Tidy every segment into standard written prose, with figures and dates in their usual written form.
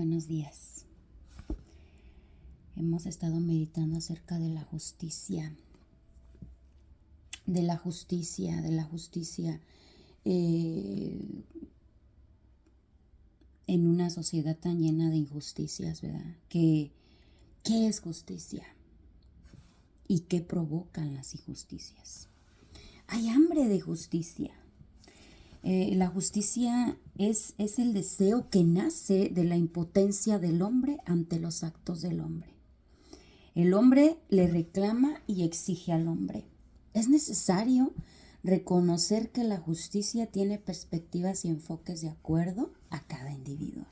Buenos días. Hemos estado meditando acerca de la justicia, en una sociedad tan llena de injusticias, ¿verdad? ¿Qué es justicia? ¿Y qué provocan las injusticias? Hay hambre de justicia. La justicia es el deseo que nace de la impotencia del hombre ante los actos del hombre. El hombre le reclama y exige al hombre. Es necesario reconocer que la justicia tiene perspectivas y enfoques de acuerdo a cada individuo.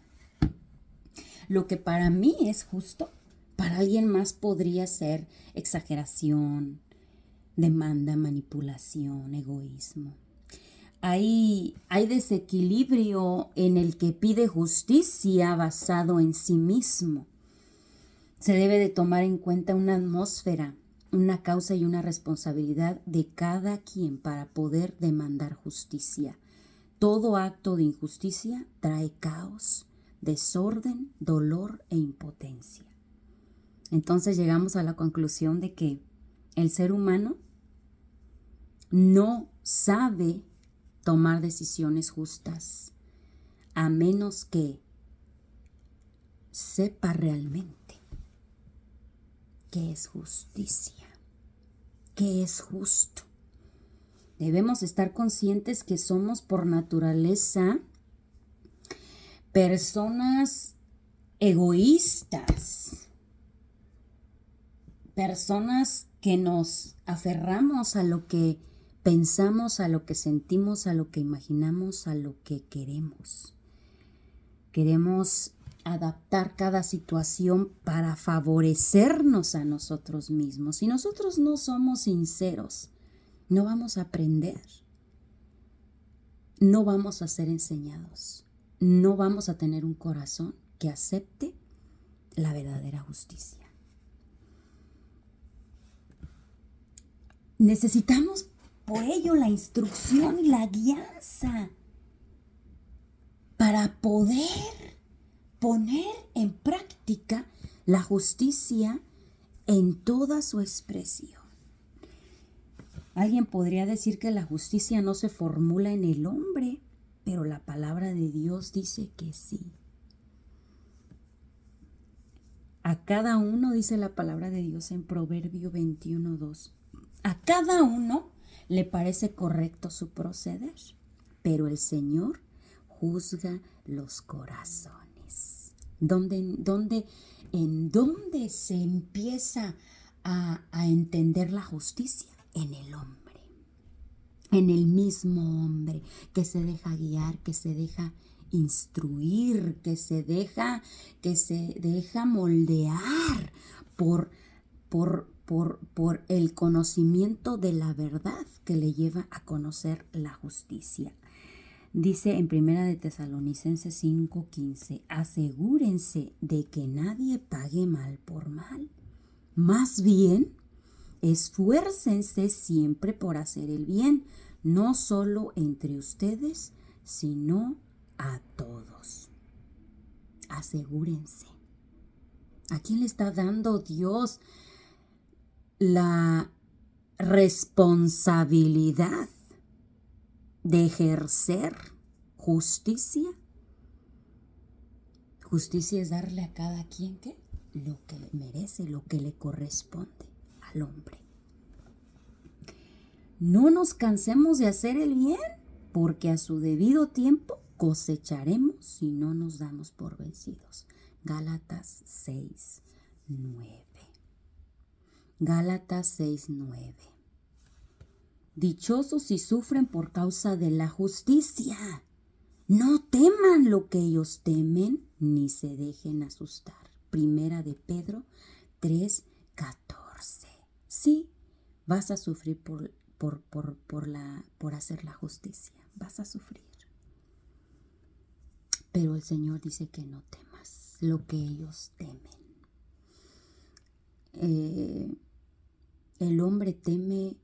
Lo que para mí es justo, para alguien más podría ser exageración, demanda, manipulación, egoísmo. Hay desequilibrio en el que pide justicia basado en sí mismo. Se debe de tomar en cuenta una atmósfera, una causa y una responsabilidad de cada quien para poder demandar justicia. Todo acto de injusticia trae caos, desorden, dolor e impotencia. Entonces llegamos a la conclusión de que el ser humano no sabe tomar decisiones justas, a menos que sepa realmente qué es justicia, qué es justo. Debemos estar conscientes que somos por naturaleza personas egoístas, personas que nos aferramos a lo que pensamos, a lo que sentimos, a lo que imaginamos, a lo que queremos. Queremos adaptar cada situación para favorecernos a nosotros mismos. Si nosotros no somos sinceros, no vamos a aprender, no vamos a ser enseñados, no vamos a tener un corazón que acepte la verdadera justicia. Necesitamos por ello la instrucción y la guianza para poder poner en práctica la justicia en toda su expresión. Alguien podría decir que la justicia no se formula en el hombre, pero la palabra de Dios dice que sí. A cada uno, dice la palabra de Dios en Proverbio 21:2, a cada uno le parece correcto su proceder, pero el Señor juzga los corazones. ¿En dónde se empieza a entender la justicia? En el hombre, en el mismo hombre que se deja guiar, que se deja instruir, que se deja moldear por el conocimiento de la verdad que le lleva a conocer la justicia. Dice en 1 de Tesalonicenses 5:15, asegúrense de que nadie pague mal por mal. Más bien, esfuércense siempre por hacer el bien, no solo entre ustedes, sino a todos. Asegúrense. ¿A quién le está dando Dios la responsabilidad de ejercer justicia? Justicia es darle a cada quien lo que le merece, lo que le corresponde al hombre. No nos cansemos de hacer el bien, porque a su debido tiempo cosecharemos si no nos damos por vencidos. Gálatas 6:9. Gálatas 6:9. Dichosos si sufren por causa de la justicia. No teman lo que ellos temen, ni se dejen asustar. 1 de Pedro 3:14. Sí, vas a sufrir por hacer la justicia. Vas a sufrir. Pero el Señor dice que no temas lo que ellos temen. El hombre teme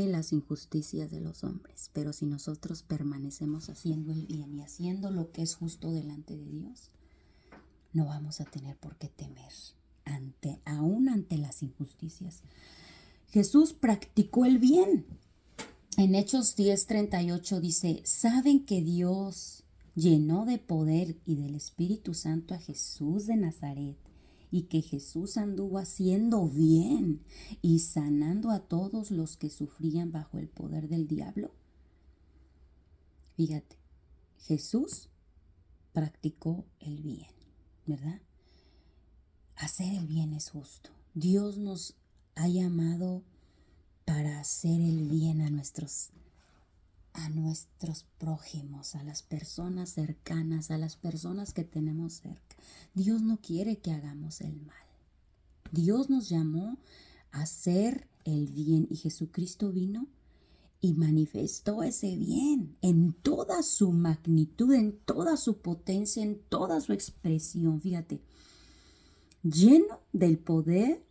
las injusticias de los hombres, pero si nosotros permanecemos haciendo el bien y haciendo lo que es justo delante de Dios, no vamos a tener por qué temer aún ante las injusticias. Jesús practicó el bien. En Hechos 10:38 dice, ¿saben que Dios llenó de poder y del Espíritu Santo a Jesús de Nazaret? Y que Jesús anduvo haciendo bien y sanando a todos los que sufrían bajo el poder del diablo. Fíjate, Jesús practicó el bien, ¿verdad? Hacer el bien es justo. Dios nos ha llamado para hacer el bien a nuestros prójimos, a las personas cercanas, a las personas que tenemos cerca. Dios no quiere que hagamos el mal. Dios nos llamó a hacer el bien y Jesucristo vino y manifestó ese bien en toda su magnitud, en toda su potencia, en toda su expresión. Fíjate, lleno del poder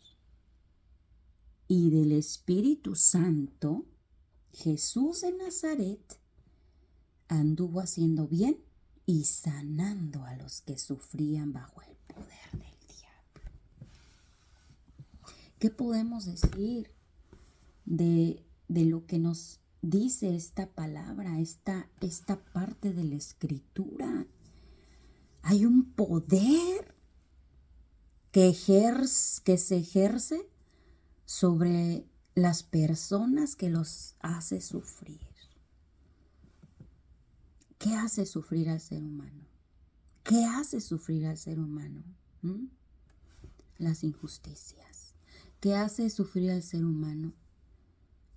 y del Espíritu Santo, Jesús de Nazaret anduvo haciendo bien y sanando a los que sufrían bajo el poder del diablo. ¿Qué podemos decir de lo que nos dice esta palabra, esta parte de la Escritura? Hay un poder que se ejerce sobre las personas que los hace sufrir. ¿Qué hace sufrir al ser humano? ¿Qué hace sufrir al ser humano? Las injusticias. ¿Qué hace sufrir al ser humano?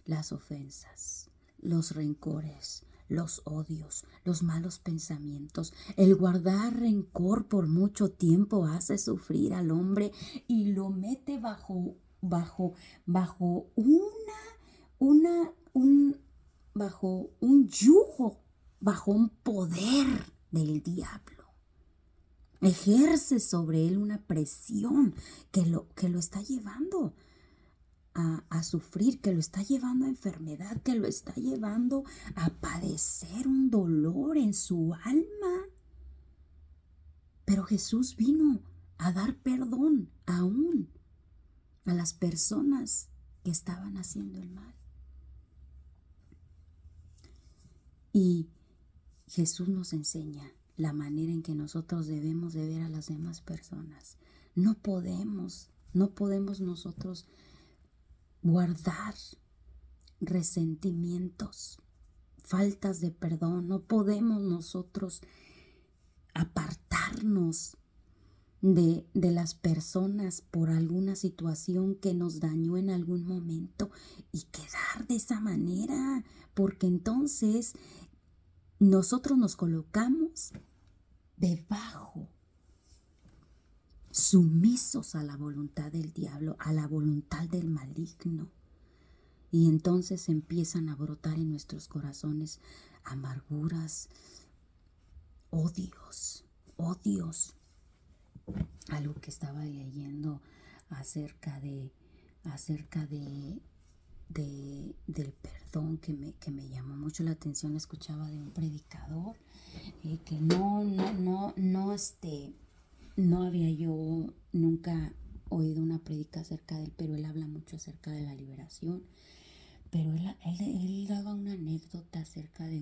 Las ofensas, los rencores, los odios, los malos pensamientos. El guardar rencor por mucho tiempo hace sufrir al hombre y lo mete bajo un yugo, bajo un poder del diablo. Ejerce sobre él una presión que lo está llevando a sufrir, que lo está llevando a enfermedad, que lo está llevando a padecer un dolor en su alma. Pero Jesús vino a dar perdón aún a las personas que estaban haciendo el mal. Y Jesús nos enseña la manera en que nosotros debemos de ver a las demás personas. No podemos nosotros guardar resentimientos, faltas de perdón. No podemos nosotros apartarnos de las personas por alguna situación que nos dañó en algún momento y quedar de esa manera, porque entonces nosotros nos colocamos debajo, sumisos a la voluntad del diablo, a la voluntad del maligno. Y entonces empiezan a brotar en nuestros corazones amarguras, odios. Algo que estaba leyendo acerca del perdón que me llamó mucho la atención. Escuchaba de un predicador que no había yo nunca oído una predica acerca de él, pero él habla mucho acerca de la liberación. Pero él daba una anécdota acerca de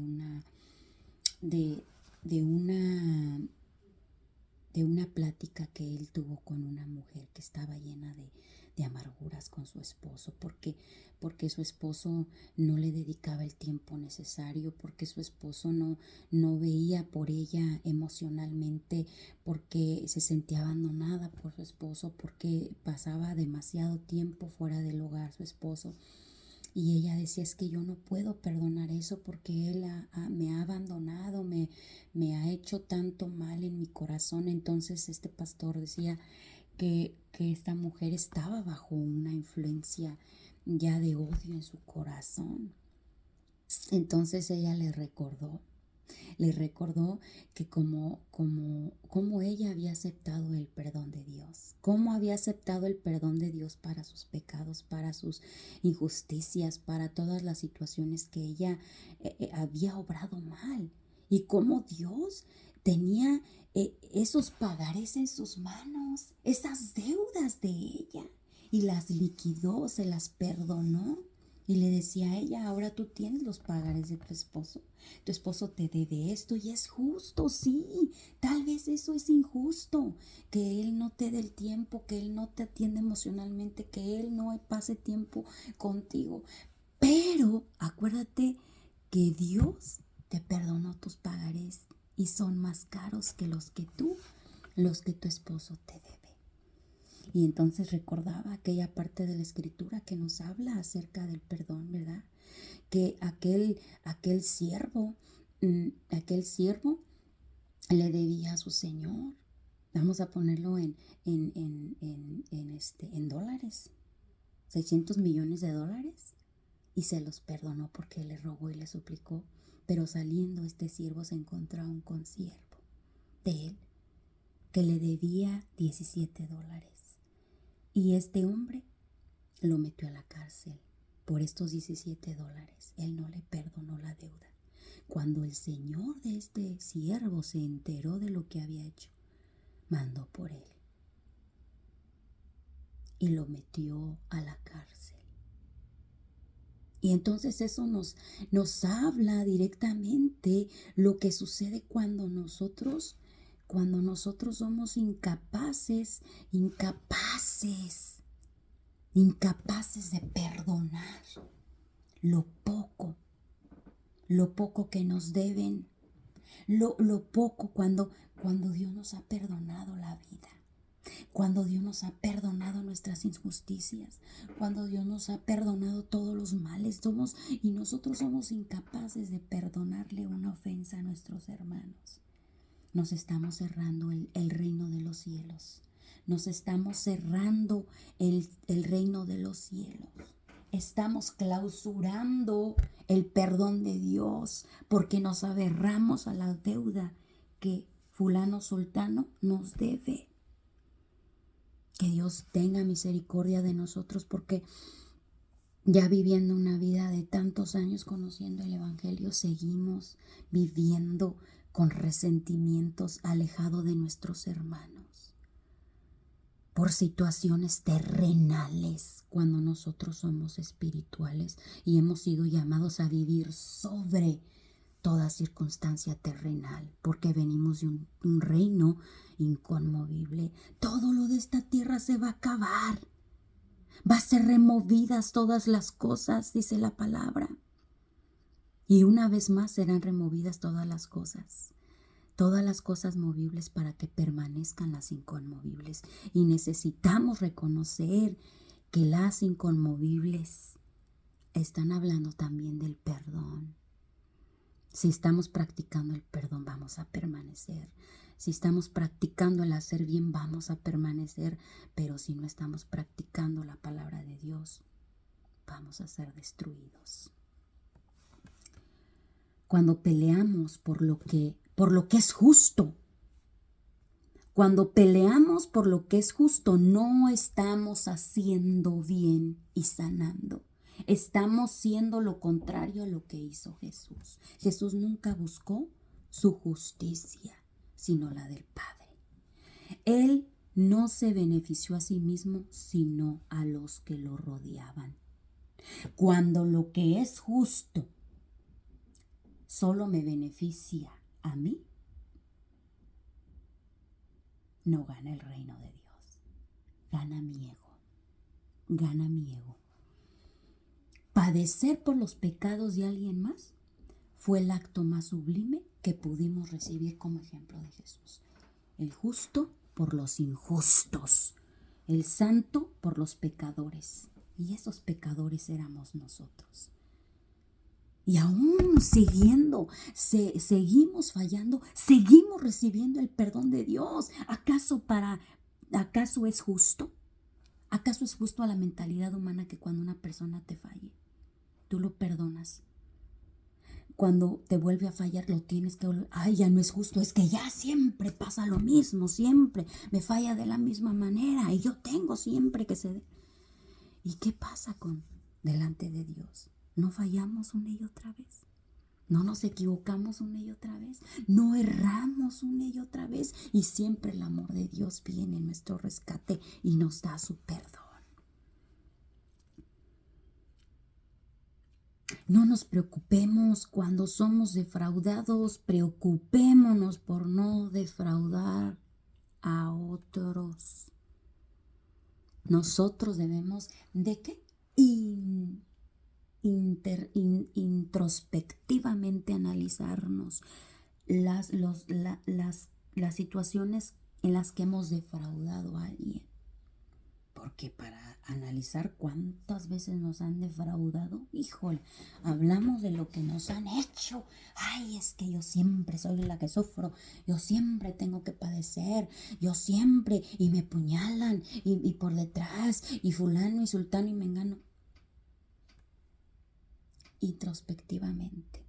una plática que él tuvo con una mujer que estaba llena de amarguras con su esposo, porque su esposo no le dedicaba el tiempo necesario, porque su esposo no veía por ella emocionalmente, porque se sentía abandonada por su esposo, porque pasaba demasiado tiempo fuera del hogar su esposo. Y ella decía, es que yo no puedo perdonar eso porque él me ha abandonado, me ha hecho tanto mal en mi corazón. Entonces este pastor decía que esta mujer estaba bajo una influencia ya de odio en su corazón. Entonces ella le recordó que como ella había aceptado el perdón de Dios, cómo había aceptado el perdón de Dios para sus pecados, para sus injusticias, para todas las situaciones que ella había obrado mal, y cómo Dios tenía esos pagarés en sus manos, esas deudas de ella, y las liquidó, se las perdonó. Y le decía a ella, ahora tú tienes los pagarés de tu esposo te debe esto y es justo, sí, tal vez eso es injusto, que él no te dé el tiempo, que él no te atienda emocionalmente, que él no pase tiempo contigo, pero acuérdate que Dios te perdonó tus pagarés y son más caros que los que tu esposo te debe. Y entonces recordaba aquella parte de la escritura que nos habla acerca del perdón, ¿verdad? Que aquel siervo le debía a su señor. Vamos a ponerlo en dólares, 600 millones de dólares. Y se los perdonó porque le rogó y le suplicó. Pero saliendo este siervo se encontró a un consiervo de él que le debía 17 dólares. Y este hombre lo metió a la cárcel por estos 17 dólares. Él no le perdonó la deuda. Cuando el señor de este siervo se enteró de lo que había hecho, mandó por él y lo metió a la cárcel. Y entonces eso nos habla directamente lo que sucede cuando nosotros somos incapaces de perdonar lo poco que nos deben, lo poco cuando Dios nos ha perdonado la vida, cuando Dios nos ha perdonado nuestras injusticias, cuando Dios nos ha perdonado todos los males, y nosotros somos incapaces de perdonarle una ofensa a nuestros hermanos. Nos estamos cerrando el reino de los cielos. Nos estamos cerrando el reino de los cielos. Estamos clausurando el perdón de Dios porque nos aferramos a la deuda que fulano sultano nos debe. Que Dios tenga misericordia de nosotros porque ya viviendo una vida de tantos años conociendo el Evangelio, seguimos viviendo con resentimientos alejados de nuestros hermanos por situaciones terrenales cuando nosotros somos espirituales y hemos sido llamados a vivir sobre toda circunstancia terrenal porque venimos de un reino inconmovible. Todo lo de esta tierra se va a acabar. Va a ser removidas todas las cosas, dice la palabra. Y una vez más serán removidas todas las cosas movibles para que permanezcan las inconmovibles. Y necesitamos reconocer que las inconmovibles están hablando también del perdón. Si estamos practicando el perdón, vamos a permanecer. Si estamos practicando el hacer bien, vamos a permanecer. Pero si no estamos practicando la palabra de Dios, vamos a ser destruidos. Cuando peleamos por lo que es justo, cuando peleamos por lo que es justo, no estamos haciendo bien y sanando. Estamos siendo lo contrario a lo que hizo Jesús. Jesús nunca buscó su justicia, sino la del Padre. Él no se benefició a sí mismo, sino a los que lo rodeaban. Cuando lo que es justo solo me beneficia a mí, no gana el reino de Dios. Gana mi ego. Padecer por los pecados de alguien más fue el acto más sublime que pudimos recibir como ejemplo de Jesús. El justo por los injustos, el santo por los pecadores. Y esos pecadores éramos nosotros. Y aún seguimos fallando, seguimos recibiendo el perdón de Dios. ¿Acaso es justo? ¿Acaso es justo a la mentalidad humana que cuando una persona te falle, tú lo perdonas? Cuando te vuelve a fallar, lo tienes que volver. Ay, ya no es justo, es que ya siempre pasa lo mismo, siempre me falla de la misma manera y yo tengo siempre que ceder. ¿Y qué pasa delante de Dios? ¿No fallamos una y otra vez? No nos equivocamos una y otra vez, no erramos una y otra vez y siempre el amor de Dios viene en nuestro rescate y nos da su perdón. No nos preocupemos cuando somos defraudados, preocupémonos por no defraudar a otros. Nosotros debemos de qué? Introspectivamente analizarnos las situaciones en las que hemos defraudado a alguien. Porque para analizar cuántas veces nos han defraudado, híjole, hablamos de lo que nos han hecho. Ay, es que yo siempre soy la que sufro, yo siempre tengo que padecer, yo siempre, y me puñalan, y por detrás, y fulano, y sultano, y mengano. Introspectivamente,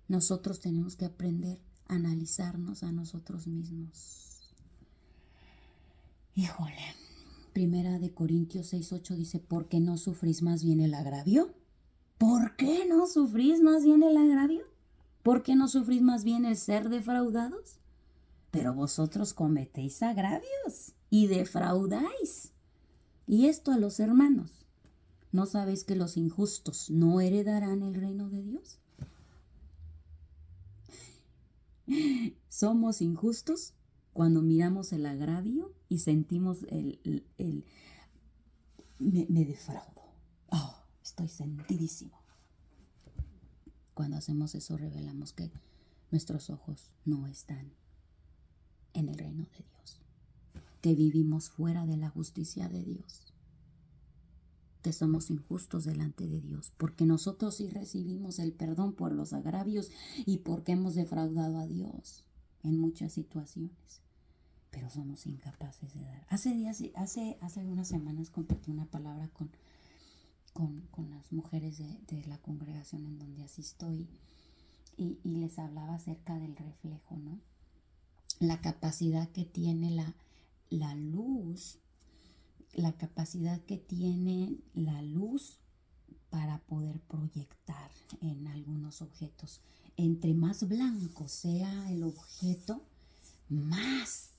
nosotros tenemos que aprender a analizarnos a nosotros mismos. Híjole, Primera de Corintios 6:8 dice, ¿por qué no sufrís más bien el agravio? ¿Por qué no sufrís más bien el agravio? ¿Por qué no sufrís más bien el ser defraudados? Pero vosotros cometéis agravios y defraudáis. Y esto a los hermanos. ¿No sabéis que los injustos no heredarán el reino de Dios? Somos injustos cuando miramos el agravio y sentimos me defraudo. Oh, estoy sentidísimo. Cuando hacemos eso revelamos que nuestros ojos no están en el reino de Dios, que vivimos fuera de la justicia de Dios, que somos injustos delante de Dios, porque nosotros sí recibimos el perdón por los agravios y porque hemos defraudado a Dios en muchas situaciones, pero somos incapaces de dar. Hace algunas semanas compartí una palabra con las mujeres de la congregación en donde asisto y les hablaba acerca del reflejo, ¿no? La capacidad que tiene la luz, la capacidad que tiene la luz para poder proyectar en algunos objetos. Entre más blanco sea el objeto, más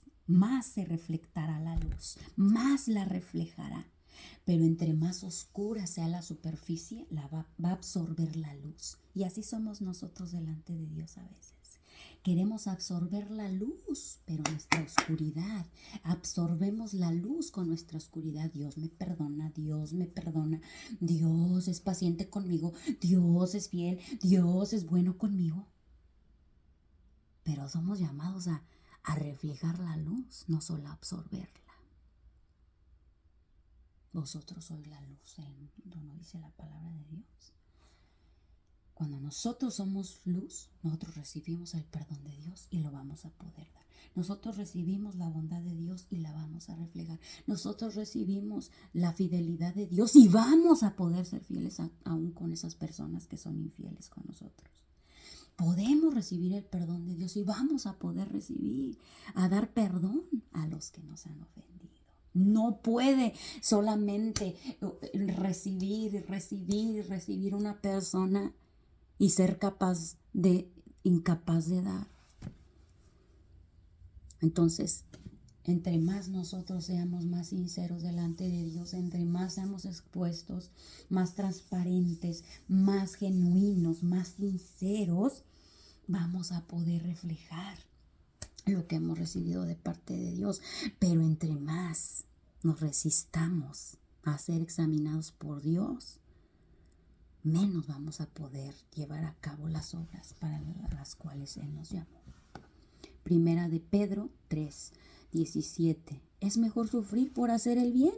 se reflectará la luz, más la reflejará. Pero entre más oscura sea la superficie, va a absorber la luz. Y así somos nosotros delante de Dios a veces. Queremos absorber la luz, pero nuestra oscuridad. Absorbemos la luz con nuestra oscuridad. Dios me perdona, Dios me perdona. Dios es paciente conmigo. Dios es fiel. Dios es bueno conmigo. Pero somos llamados a reflejar la luz, no solo a absorberla. Vosotros sois la luz, ¿no dice la palabra de Dios? Cuando nosotros somos luz, nosotros recibimos el perdón de Dios y lo vamos a poder dar. Nosotros recibimos la bondad de Dios y la vamos a reflejar. Nosotros recibimos la fidelidad de Dios y vamos a poder ser fieles aún con esas personas que son infieles con nosotros. Podemos recibir el perdón de Dios y vamos a poder a dar perdón a los que nos han ofendido. No puede solamente recibir una persona y ser incapaz de dar. Entonces, entre más nosotros seamos más sinceros delante de Dios, entre más seamos expuestos, más transparentes, más genuinos, más sinceros, vamos a poder reflejar lo que hemos recibido de parte de Dios. Pero entre más nos resistamos a ser examinados por Dios, menos vamos a poder llevar a cabo las obras para las cuales Él nos llamó. Primera de Pedro 3:17. Es mejor sufrir por hacer el bien,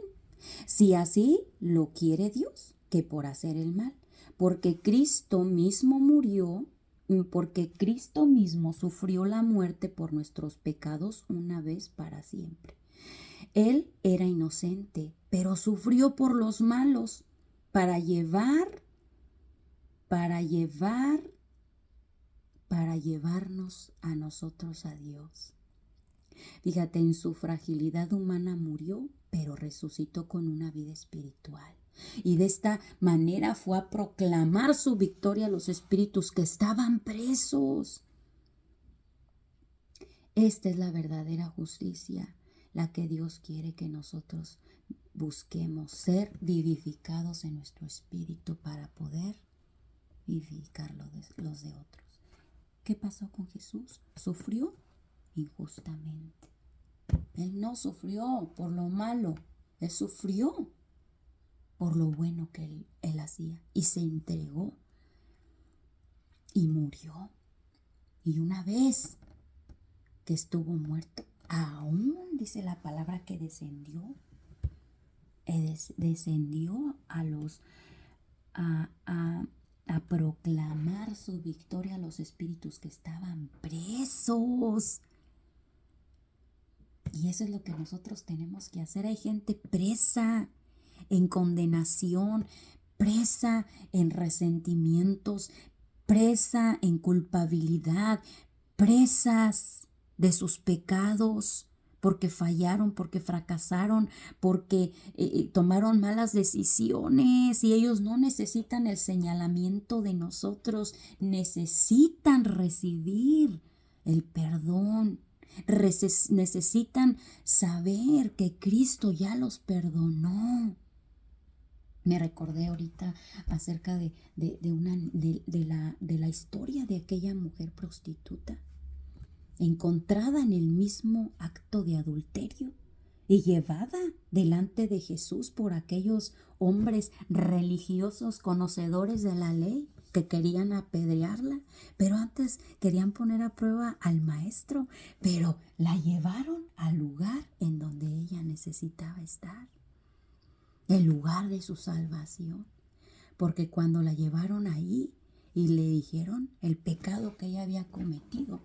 si así lo quiere Dios, que por hacer el mal, porque Cristo mismo sufrió la muerte por nuestros pecados una vez para siempre. Él era inocente, pero sufrió por los malos para llevarnos a nosotros a Dios. Fíjate, en su fragilidad humana murió, pero resucitó con una vida espiritual. Y de esta manera fue a proclamar su victoria a los espíritus que estaban presos. Esta es la verdadera justicia, la que Dios quiere que nosotros busquemos, ser vivificados en nuestro espíritu para poder vivificar los de otros. ¿Qué pasó con Jesús? Sufrió injustamente. Él no sufrió por lo malo, Él sufrió por lo bueno que él hacía y se entregó y murió. Y una vez que estuvo muerto, aún dice la palabra que descendió a proclamar su victoria a los espíritus que estaban presos. Y eso es lo que nosotros tenemos que hacer. Hay gente presa en condenación, presa en resentimientos, presa en culpabilidad, presas de sus pecados, porque fallaron, porque fracasaron, porque tomaron malas decisiones, y ellos no necesitan el señalamiento de nosotros, necesitan recibir el perdón. Necesitan saber que Cristo ya los perdonó. Me recordé ahorita acerca de la historia de aquella mujer prostituta encontrada en el mismo acto de adulterio y llevada delante de Jesús por aquellos hombres religiosos conocedores de la ley que querían apedrearla, pero antes querían poner a prueba al maestro, pero la llevaron al lugar en donde ella necesitaba estar, el lugar de su salvación, porque cuando la llevaron ahí y le dijeron el pecado que ella había cometido,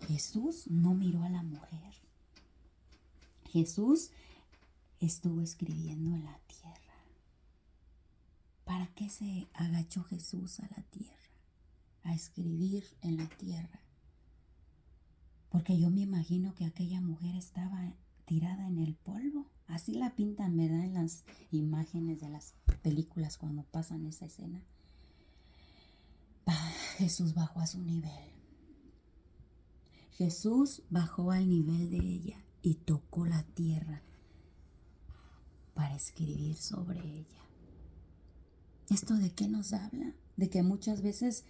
Jesús no miró a la mujer. Jesús estuvo escribiendo en la tierra. ¿Para qué se agachó Jesús a la tierra? A escribir en la tierra. Porque yo me imagino que aquella mujer estaba tirada en el polvo. Así la pintan, ¿verdad? En las imágenes de las películas cuando pasan esa escena. Jesús bajó a su nivel. Jesús bajó al nivel de ella y tocó la tierra para escribir sobre ella. ¿Esto de qué nos habla? De que muchas veces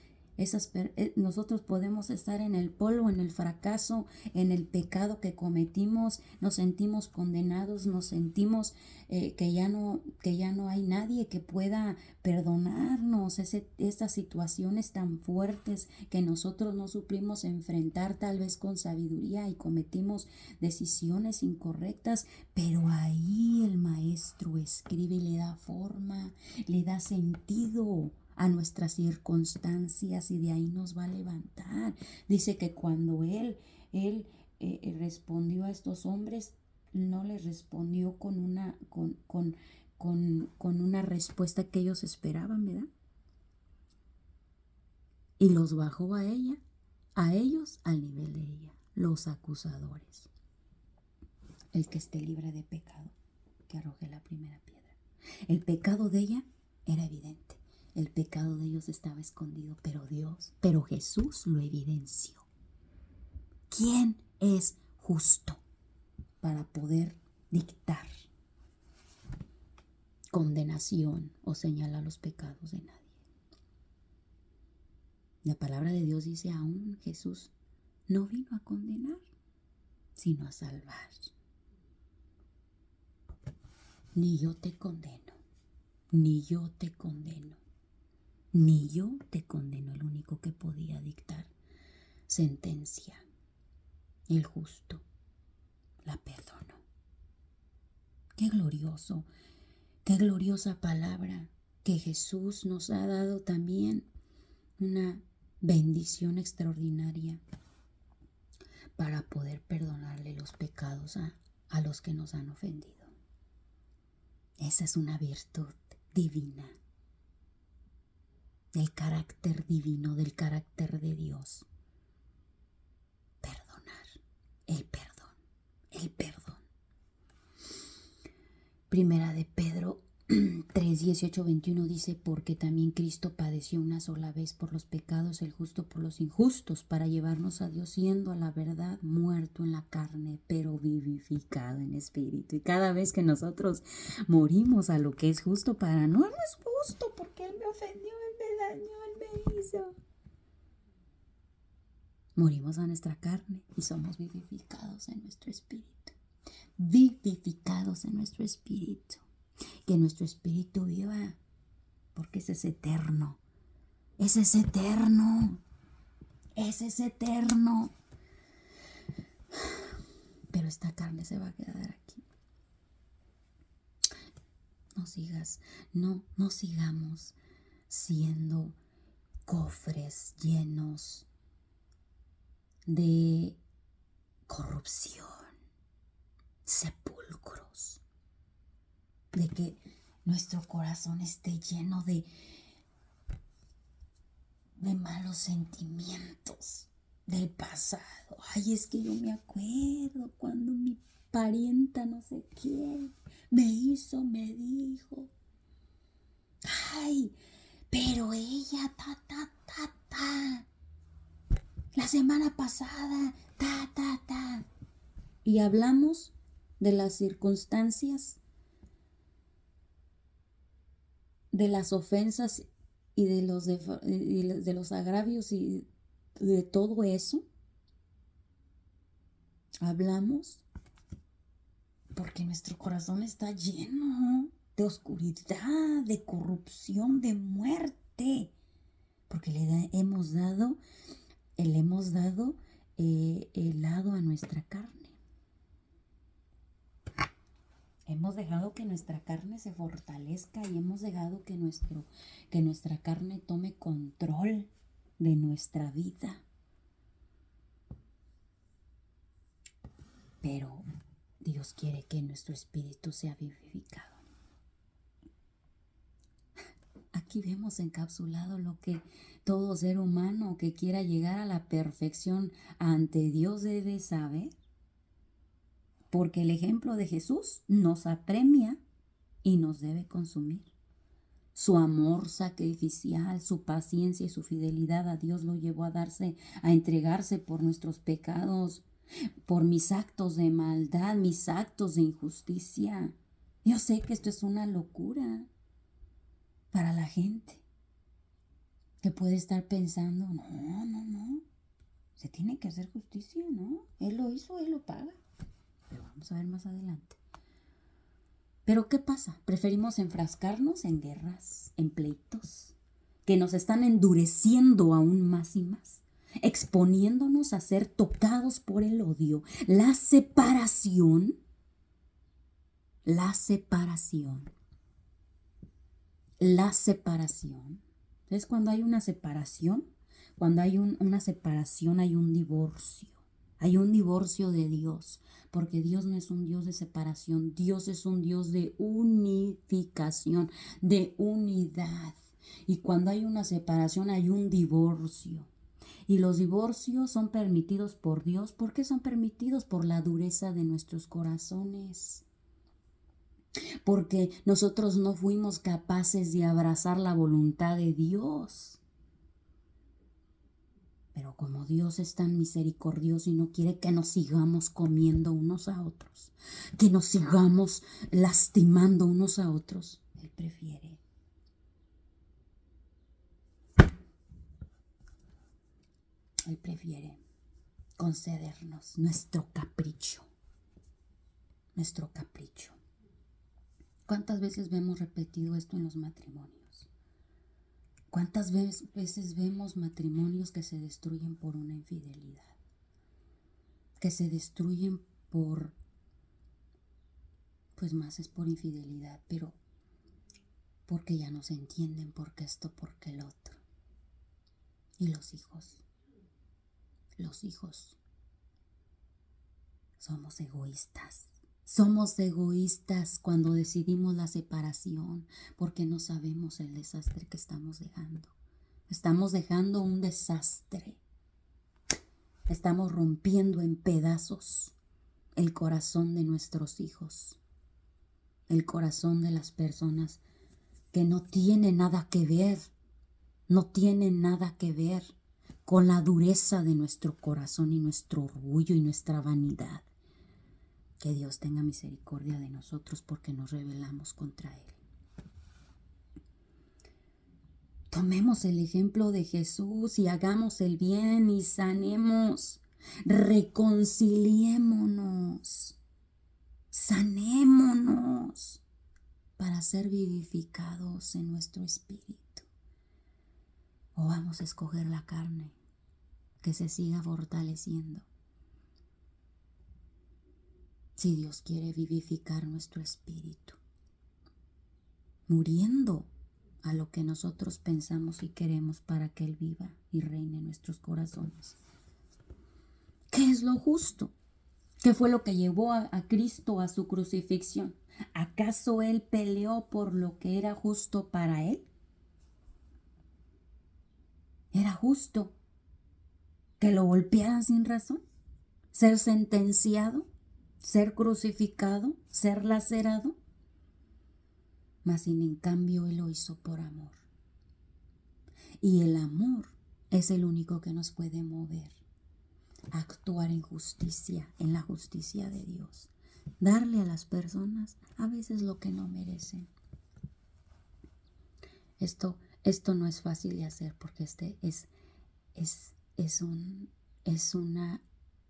nosotros podemos estar en el polvo, en el fracaso, en el pecado que cometimos, nos sentimos condenados, nos sentimos que ya no hay nadie que pueda perdonarnos, estas situaciones tan fuertes que nosotros no supimos enfrentar tal vez con sabiduría y cometimos decisiones incorrectas, pero ahí el maestro escribe y le da forma, le da sentido a nuestras circunstancias y de ahí nos va a levantar. Dice que cuando él respondió a estos hombres, no les respondió con una respuesta que ellos esperaban, ¿verdad? Y los bajó a ellos al nivel de ella, los acusadores. El que esté libre de pecado, que arroje la primera piedra. El pecado de ella era evidente. El pecado de ellos estaba escondido, pero Jesús lo evidenció. ¿Quién es justo para poder dictar condenación o señalar los pecados de nadie? La palabra de Dios dice, aún Jesús no vino a condenar, sino a salvar. Ni yo te condeno, ni yo te condeno. Ni yo te condeno. El único que podía dictar sentencia, el justo, la perdonó. Qué glorioso, qué gloriosa palabra que Jesús nos ha dado también una bendición extraordinaria para poder perdonarle los pecados a los que nos han ofendido. Esa es una virtud divina. Del carácter divino, del carácter de Dios. Perdonar, el perdón, el perdón. Primera de Pedro 3, 18, 21 dice, porque también Cristo padeció una sola vez por los pecados, el justo por los injustos, para llevarnos a Dios, siendo a la verdad muerto en la carne, pero vivificado en espíritu. Y cada vez que nosotros morimos a lo que es justo para no es justo, porque Él me ofendió, Él me dañó, Él me hizo. Morimos a nuestra carne y somos vivificados en nuestro espíritu. Vivificados en nuestro espíritu. Que nuestro espíritu viva, porque ese es eterno. Ese es eterno. Ese es eterno. Pero esta carne se va a quedar aquí. No sigamos siendo cofres llenos de corrupción, sepulcros, de que nuestro corazón esté lleno de malos sentimientos del pasado. Ay, es que yo me acuerdo cuando mi parienta no sé quién me hizo, me dijo. Ay, pero ella, la semana pasada, Y hablamos de las circunstancias, de las ofensas y de los agravios y de todo eso. Hablamos porque nuestro corazón está lleno de oscuridad, de corrupción, de muerte, porque le hemos dado helado a nuestra carne. Hemos dejado que nuestra carne se fortalezca y hemos dejado que nuestra carne tome control de nuestra vida. Pero Dios quiere que nuestro espíritu sea vivificado. Aquí vemos encapsulado lo que todo ser humano que quiera llegar a la perfección ante Dios debe saber. Porque el ejemplo de Jesús nos apremia y nos debe consumir. Su amor sacrificial, su paciencia y su fidelidad a Dios lo llevó a entregarse por nuestros pecados, por mis actos de maldad, mis actos de injusticia. Yo sé que esto es una locura para la gente que puede estar pensando, no, se tiene que hacer justicia, ¿no? Él lo hizo, Él lo paga. Pero vamos a ver más adelante. Pero ¿qué pasa? Preferimos enfrascarnos en guerras, en pleitos, que nos están endureciendo aún más y más, exponiéndonos a ser tocados por el odio, la separación. Entonces, cuando hay una separación, una separación, hay un divorcio. Hay un divorcio de Dios, porque Dios no es un Dios de separación, Dios es un Dios de unificación, de unidad. Y cuando hay una separación hay un divorcio. Y los divorcios son permitidos por Dios. ¿Por qué son permitidos? Por la dureza de nuestros corazones. Porque nosotros no fuimos capaces de abrazar la voluntad de Dios. Pero como Dios es tan misericordioso y no quiere que nos sigamos comiendo unos a otros, que nos sigamos lastimando unos a otros, Él prefiere concedernos nuestro capricho. ¿Cuántas veces vemos repetido esto en los matrimonios? ¿Cuántas veces vemos matrimonios que se destruyen por una infidelidad? Que se destruyen pues más es por infidelidad, pero porque ya no se entienden por qué esto, por qué el otro. Y los hijos somos egoístas. Somos egoístas cuando decidimos la separación, porque no sabemos el desastre que estamos dejando. Estamos dejando un desastre. Estamos rompiendo en pedazos el corazón de nuestros hijos. el corazón de las personas que no tiene nada que ver, no tiene nada que ver con la dureza de nuestro corazón y nuestro orgullo y nuestra vanidad. Que Dios tenga misericordia de nosotros porque nos rebelamos contra Él. Tomemos el ejemplo de Jesús y hagamos el bien y sanemos. Reconciliémonos. Sanémonos para ser vivificados en nuestro espíritu. O vamos a escoger la carne que se siga fortaleciendo. Si Dios quiere vivificar nuestro espíritu, muriendo a lo que nosotros pensamos y queremos para que Él viva y reine en nuestros corazones. ¿Qué es lo justo? ¿Qué fue lo que llevó a Cristo a su crucifixión? ¿Acaso Él peleó por lo que era justo para Él? ¿Era justo que lo golpearan sin razón? ¿Ser sentenciado? ¿Ser crucificado? ¿Ser lacerado? Mas sin en cambio Él lo hizo por amor. Y el amor es el único que nos puede mover a actuar en justicia, en la justicia de Dios. Darle a las personas a veces lo que no merecen. Esto no es fácil de hacer porque es una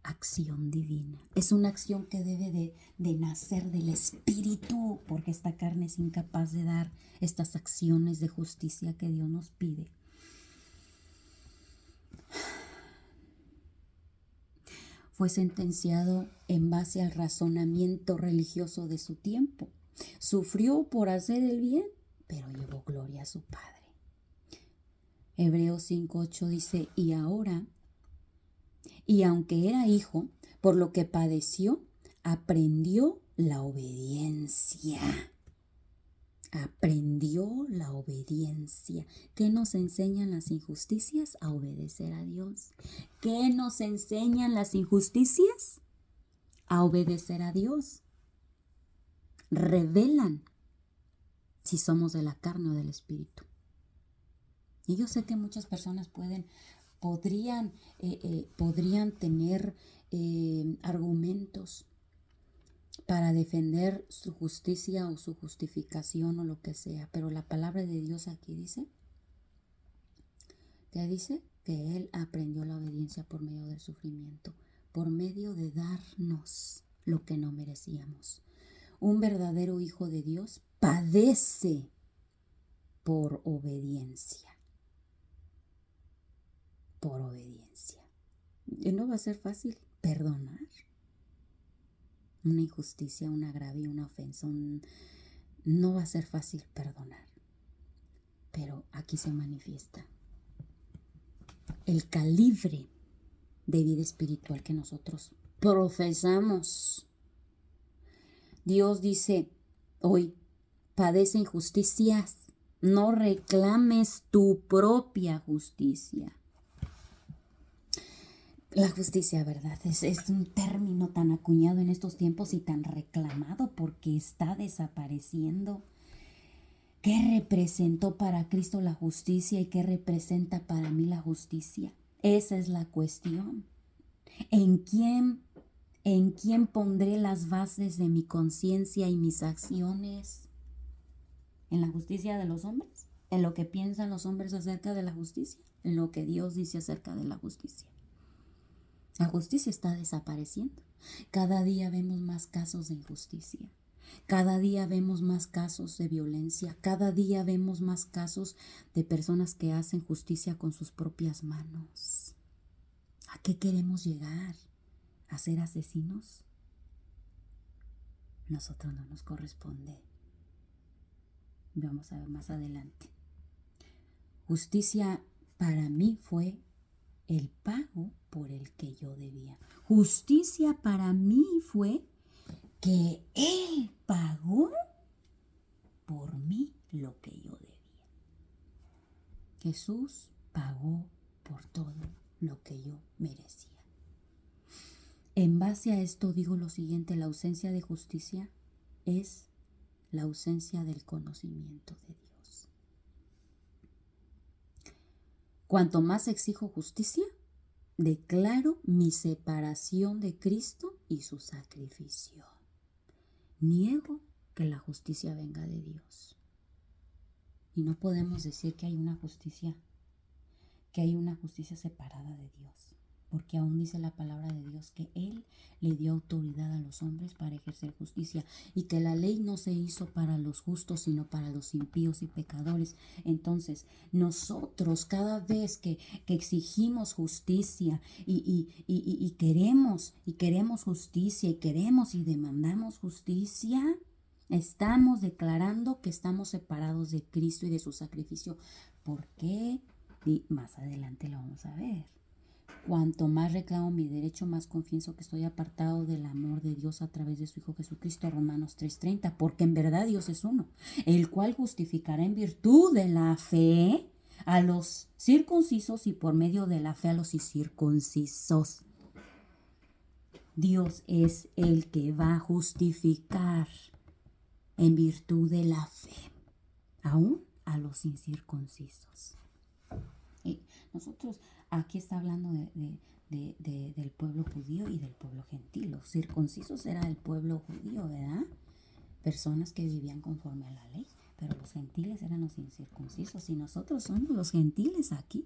acción divina. Es una acción que debe de nacer del Espíritu, porque esta carne es incapaz de dar estas acciones de justicia que Dios nos pide. Fue sentenciado en base al razonamiento religioso de su tiempo. Sufrió por hacer el bien, pero llevó gloria a su Padre. Hebreos 5:8 dice, y aunque era hijo, por lo que padeció, aprendió la obediencia. Aprendió la obediencia. ¿Qué nos enseñan las injusticias? A obedecer a Dios. ¿Qué nos enseñan las injusticias? A obedecer a Dios. Revelan si somos de la carne o del espíritu. Y yo sé que muchas personas podrían tener argumentos para defender su justicia o su justificación o lo que sea, pero la palabra de Dios aquí dice, ¿qué dice? Que Él aprendió la obediencia por medio del sufrimiento, por medio de darnos lo que no merecíamos. Un verdadero hijo de Dios padece por obediencia. Por obediencia. Y no va a ser fácil perdonar una injusticia, un agravio, una ofensa. No va a ser fácil perdonar. Pero aquí se manifiesta el calibre de vida espiritual que nosotros profesamos. Dios dice hoy, padece injusticias, no reclames tu propia justicia. La justicia, ¿verdad? Es un término tan acuñado en estos tiempos y tan reclamado porque está desapareciendo. ¿Qué representó para Cristo la justicia y qué representa para mí la justicia? Esa es la cuestión. ¿En quién pondré las bases de mi conciencia y mis acciones? ¿En la justicia de los hombres? ¿En lo que piensan los hombres acerca de la justicia? ¿En lo que Dios dice acerca de la justicia? La justicia está desapareciendo. Cada día vemos más casos de injusticia. Cada día vemos más casos de violencia. Cada día vemos más casos de personas que hacen justicia con sus propias manos. ¿A qué queremos llegar? ¿A ser asesinos? Nosotros no nos corresponde. Vamos a ver más adelante. Justicia para mí fue el pago por el que yo debía. Justicia para mí fue que Él pagó por mí lo que yo debía. Jesús pagó por todo lo que yo merecía. En base a esto digo lo siguiente, la ausencia de justicia es la ausencia del conocimiento de Dios. Cuanto más exijo justicia, declaro mi separación de Cristo y su sacrificio. Niego que la justicia venga de Dios. Y no podemos decir que hay una justicia separada de Dios, porque aún dice la palabra de Dios que Él le dio autoridad a los hombres para ejercer justicia y que la ley no se hizo para los justos, sino para los impíos y pecadores. Entonces, nosotros cada vez que exigimos justicia y queremos justicia y demandamos justicia, estamos declarando que estamos separados de Cristo y de su sacrificio. ¿Por qué? Y más adelante lo vamos a ver. Cuanto más reclamo mi derecho, más confieso que estoy apartado del amor de Dios a través de su Hijo Jesucristo, Romanos 3:30, porque en verdad Dios es uno, el cual justificará en virtud de la fe a los circuncisos y por medio de la fe a los incircuncisos. Dios es el que va a justificar en virtud de la fe, aún a los incircuncisos. Y nosotros, aquí está hablando del pueblo judío y del pueblo gentil. Los circuncisos era el pueblo judío, ¿verdad? Personas que vivían conforme a la ley, pero los gentiles eran los incircuncisos y nosotros somos los gentiles aquí.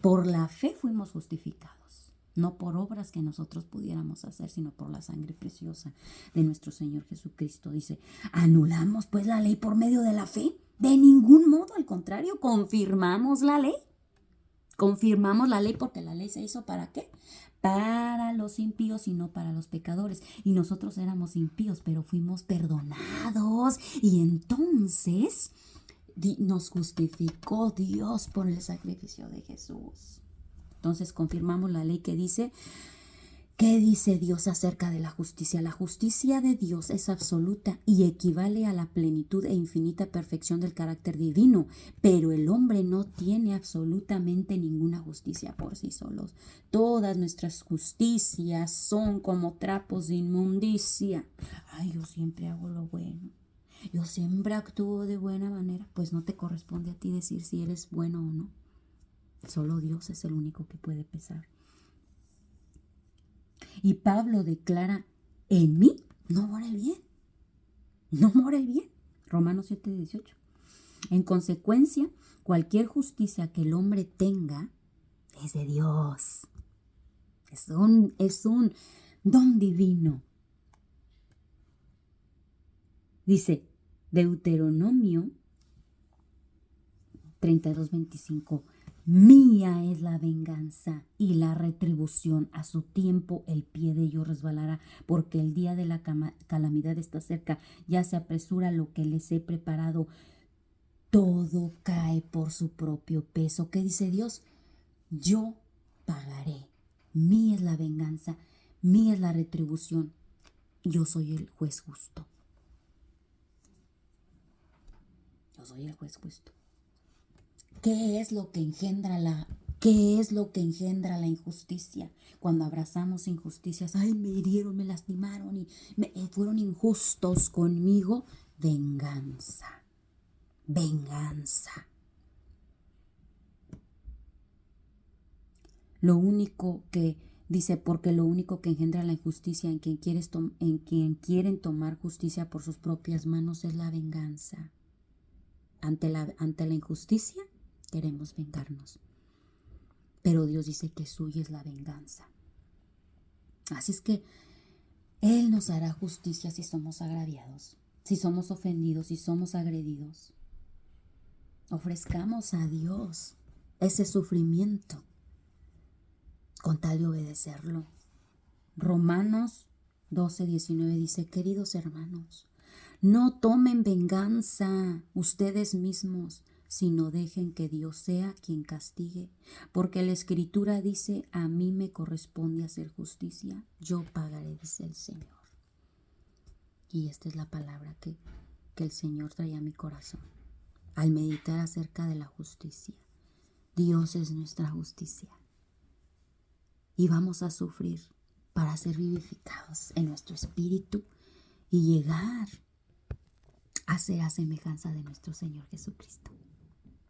Por la fe fuimos justificados, no por obras que nosotros pudiéramos hacer, sino por la sangre preciosa de nuestro Señor Jesucristo. Dice, ¿anulamos pues la ley por medio de la fe? De ningún modo, al contrario, confirmamos la ley. Confirmamos la ley porque la ley se hizo ¿para qué? Para los impíos y no para los pecadores. Y nosotros éramos impíos, pero fuimos perdonados. Y entonces nos justificó Dios por el sacrificio de Jesús. Entonces confirmamos la ley que dice, ¿qué dice Dios acerca de la justicia? La justicia de Dios es absoluta y equivale a la plenitud e infinita perfección del carácter divino, pero el hombre no tiene absolutamente ninguna justicia por sí solos. Todas nuestras justicias son como trapos de inmundicia. Ay, yo siempre hago lo bueno. Yo siempre actúo de buena manera. Pues no te corresponde a ti decir si eres bueno o no. Solo Dios es el único que puede pesar. Y Pablo declara, en mí no mora el bien. No mora el bien. Romanos 7:18. En consecuencia, cualquier justicia que el hombre tenga es de Dios. Es un don divino. Dice Deuteronomio 32:25. Mía es la venganza y la retribución. A su tiempo el pie de ellos resbalará, porque el día de la calamidad está cerca. Ya se apresura lo que les he preparado. Todo cae por su propio peso. ¿Qué dice Dios? Yo pagaré. Mía es la venganza, mía es la retribución. Yo soy el juez justo. Yo soy el juez justo. ¿Qué es lo que engendra la injusticia? Cuando abrazamos injusticias, ay, me hirieron, me lastimaron y fueron injustos conmigo. Venganza. Lo único que dice, porque lo único que engendra la injusticia en quien quieren tomar justicia por sus propias manos es la venganza. Ante la injusticia queremos vengarnos, pero Dios dice que suya es la venganza. Así es que Él nos hará justicia si somos agraviados, si somos ofendidos, si somos agredidos. Ofrezcamos a Dios ese sufrimiento con tal de obedecerlo. Romanos 12:19 dice, queridos hermanos, no tomen venganza ustedes mismos, sino dejen que Dios sea quien castigue, porque la Escritura dice, a mí me corresponde hacer justicia, yo pagaré, dice el Señor. Y esta es la palabra que el Señor trae a mi corazón al meditar acerca de la justicia. Dios es nuestra justicia y vamos a sufrir para ser vivificados en nuestro espíritu y llegar a ser a semejanza de nuestro Señor Jesucristo.